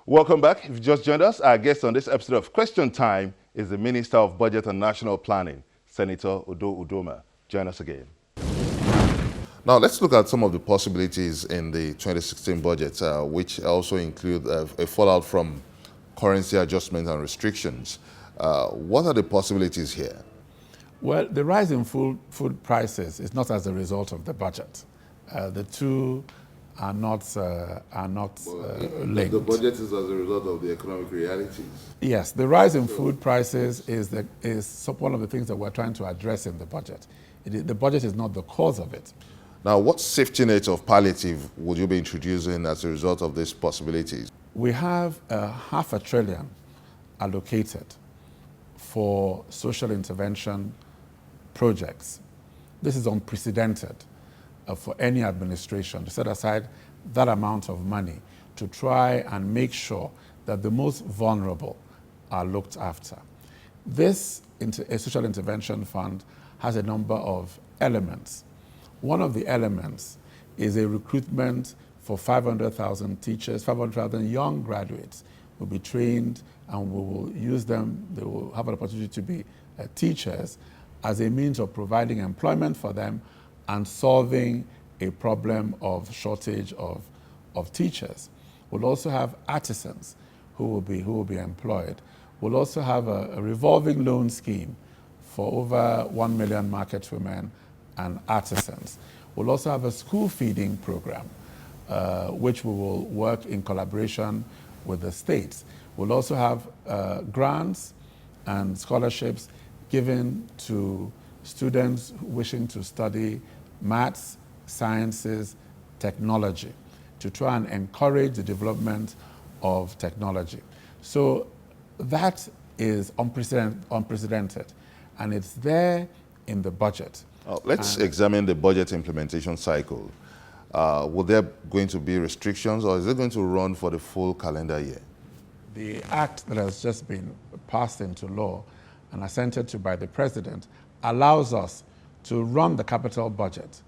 Welcome back. If you just joined us, our guest on this episode of Question Time is the Minister of Budget and National Planning, Senator Udoma Udoma. Join us again. Now, let's look at some of the possibilities in the 2016 budget, which also include a fallout from currency adjustments and restrictions. What are the possibilities here? Well, the rise in food prices is not as a result of the budget. The two are not linked. The budget is as a result of the economic realities. Yes, the rise in food prices is one of the things that we're trying to address in the budget. The budget is not the cause of it. Now, what safety net of palliative would you be introducing as a result of these possibilities? We have $500 billion allocated for social intervention projects. This is unprecedented for any administration to set aside that amount of money to try and make sure that the most vulnerable are looked after. This social intervention fund has a number of elements. One of the elements is a recruitment for 500,000 teachers, 500,000 young graduates will be trained, and we will use them, they will have an opportunity to be teachers as a means of providing employment for them and solving a problem of shortage of teachers. We'll also have artisans who will be employed. We'll also have a revolving loan scheme for over 1 million market women and artisans. We'll also have a school feeding program, which we will work in collaboration with the states. We'll also have grants and scholarships given to students wishing to study maths, sciences, technology, to try and encourage the development of technology. So that is unprecedented, and it's there in the budget. Let's examine the budget implementation cycle. Will there going to be restrictions, or is it going to run for the full calendar year? The act that has just been passed into law and assented to by the president allows us to run the capital budget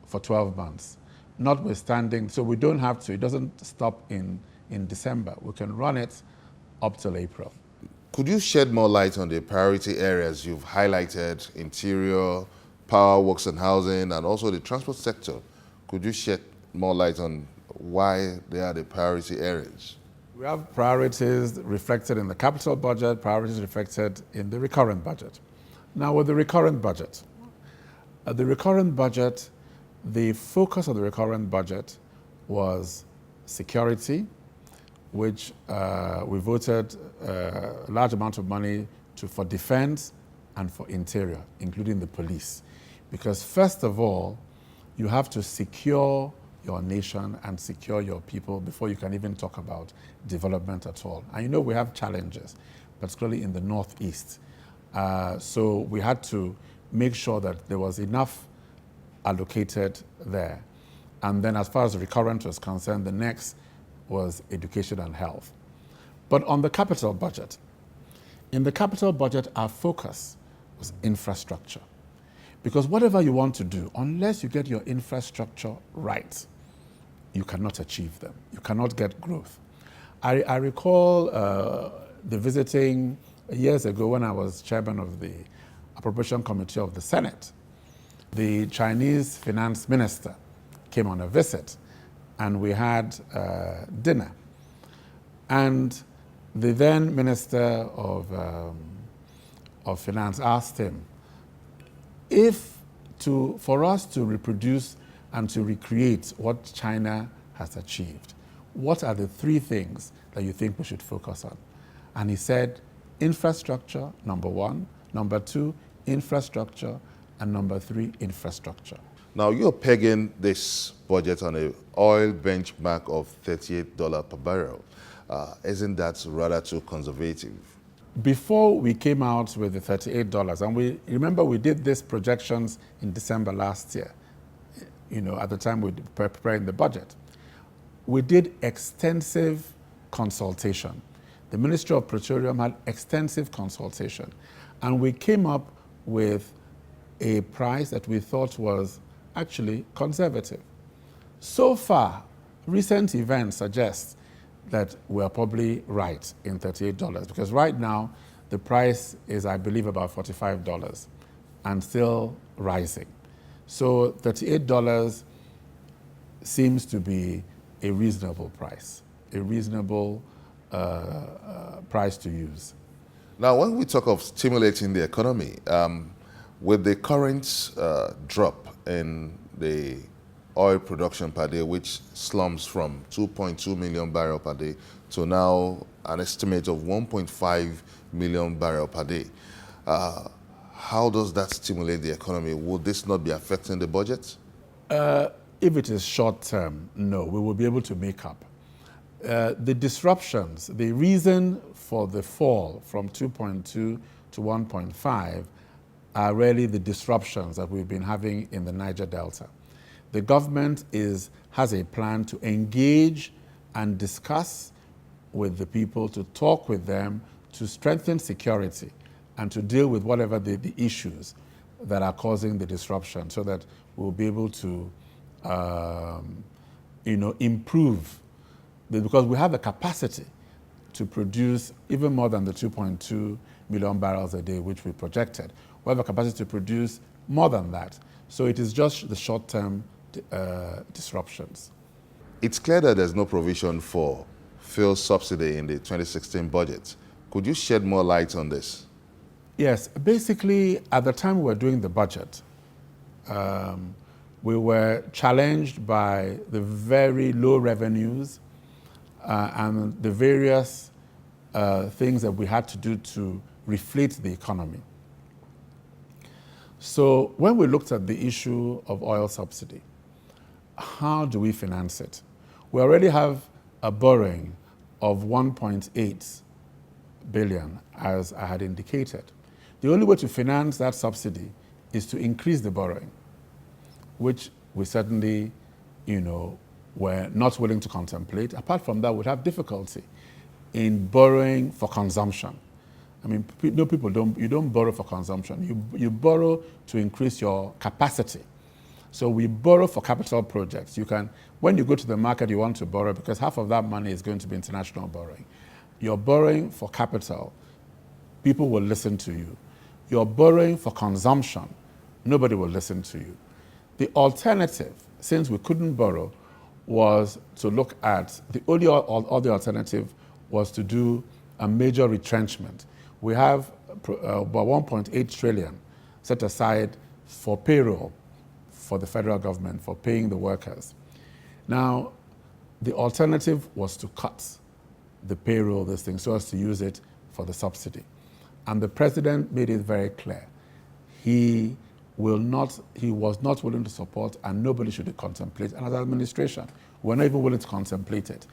for 12 months, notwithstanding, so we don't have to, it doesn't stop in December. We can run it up till April. Could you shed more light on the priority areas you've highlighted, interior, power, works and housing, and also the transport sector? Could you shed more light on why they are the priority areas? We have priorities reflected in the capital budget, priorities reflected in the recurrent budget. Now, with the recurrent budget, the focus of the recurrent budget was security, which we voted a large amount of money for defense and for interior, including the police. Because first of all, you have to secure your nation and secure your people before you can even talk about development at all. And you know we have challenges, particularly in the Northeast. So we had to make sure that there was enough allocated there. And then as far as recurrent was concerned, the next was education and health. But on the capital budget, in the capital budget, our focus was infrastructure. Because whatever you want to do, unless you get your infrastructure right, you cannot achieve them. You cannot get growth. I recall the visiting years ago when I was chairman of the Appropriation Committee of the Senate. The Chinese finance minister came on a visit, and we had dinner. And the then Minister of Finance asked him, for us to reproduce and to recreate what China has achieved, what are the three things that you think we should focus on? And he said, infrastructure, number one, number two, infrastructure, and number three, infrastructure. Now, you're pegging this budget on an oil benchmark of $38 per barrel. Isn't that rather too conservative? Before we came out with the $38, and we remember we did these projections in December last year, at the time we were preparing the budget. We did extensive consultation. The Ministry of Petroleum had extensive consultation, and we came up with a price that we thought was actually conservative. So far, recent events suggest that we're probably right in $38, because right now the price is, I believe, about $45 and still rising. So $38 seems to be a reasonable price, a reasonable price to use. Now, when we talk of stimulating the economy, with the current drop in the oil production per day, which slumps from 2.2 million barrels per day to now an estimate of 1.5 million barrels per day, how does that stimulate the economy? Would this not be affecting the budget? If it is short term, no, we will be able to make up. The disruptions, the reason for the fall from 2.2 to 1.5 are really the disruptions that we've been having in the Niger Delta. The government has a plan to engage and discuss with the people, to talk with them, to strengthen security, and to deal with whatever the issues that are causing the disruption, so that we'll be able to improve, because we have the capacity to produce even more than the 2.2 million barrels a day which we projected. We have a capacity to produce more than that. So it is just the short-term disruptions. It's clear that there's no provision for fuel subsidy in the 2016 budget. Could you shed more light on this? Yes, basically at the time we were doing the budget, we were challenged by the very low revenues and the various things that we had to do to reflate the economy. So when we looked at the issue of oil subsidy, how do we finance it? We already have a borrowing of 1.8 billion, as I had indicated. The only way to finance that subsidy is to increase the borrowing, which we certainly, were not willing to contemplate. Apart from that, we'd have difficulty in borrowing for consumption. I mean, you don't borrow for consumption. You borrow to increase your capacity. So we borrow for capital projects. When you go to the market, you want to borrow because half of that money is going to be international borrowing. You're borrowing for capital. People will listen to you. You're borrowing for consumption. Nobody will listen to you. The alternative, since we couldn't borrow, was to look at the only other alternative was to do a major retrenchment. We have about 1.8 trillion set aside for payroll for the federal government, for paying the workers. Now, the alternative was to cut the payroll, this thing, so as to use it for the subsidy. And the president made it very clear. He was not willing to support, and nobody should contemplate, and as an administration, we're not even willing to contemplate it.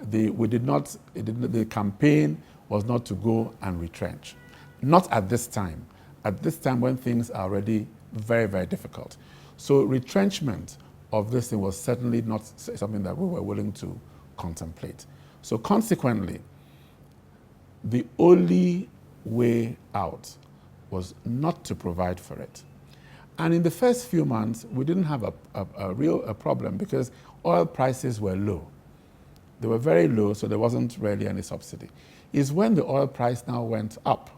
The campaign was not to go and retrench. Not at this time. At this time when things are already very, very difficult. So retrenchment of this thing was certainly not something that we were willing to contemplate. So consequently, the only way out was not to provide for it. And in the first few months, we didn't have a real problem because oil prices were low. They were very low, so there wasn't really any subsidy. It's when the oil price now went up,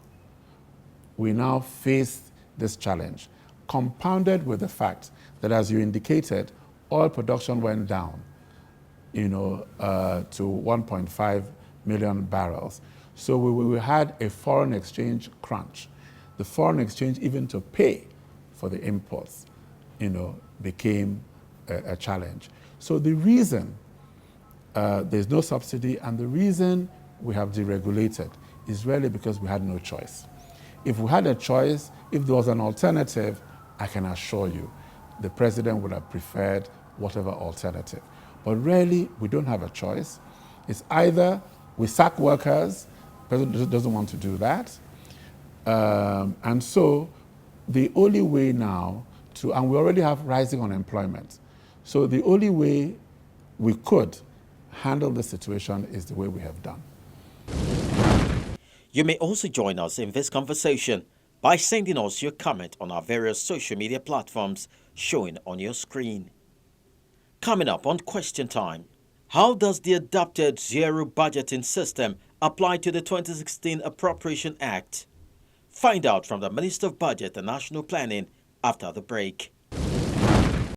we now faced this challenge, compounded with the fact that, as you indicated, oil production went down, to 1.5 million barrels. So we had a foreign exchange crunch. The foreign exchange, even to pay for the imports, became a challenge. So the reason there's no subsidy and the reason we have deregulated is really because we had no choice. If we had a choice, if there was an alternative, I can assure you, the president would have preferred whatever alternative. But really, we don't have a choice. It's either we sack workers, the president doesn't want to do that, and so the only way now and we already have rising unemployment, so the only way we could handle the situation is the way we have done. You may also join us in this conversation by sending us your comment on our various social media platforms showing on your screen. Coming up on Question Time, How does the adopted zero budgeting system apply to the 2016 Appropriation Act? Find out from the Minister of Budget and National Planning after the break.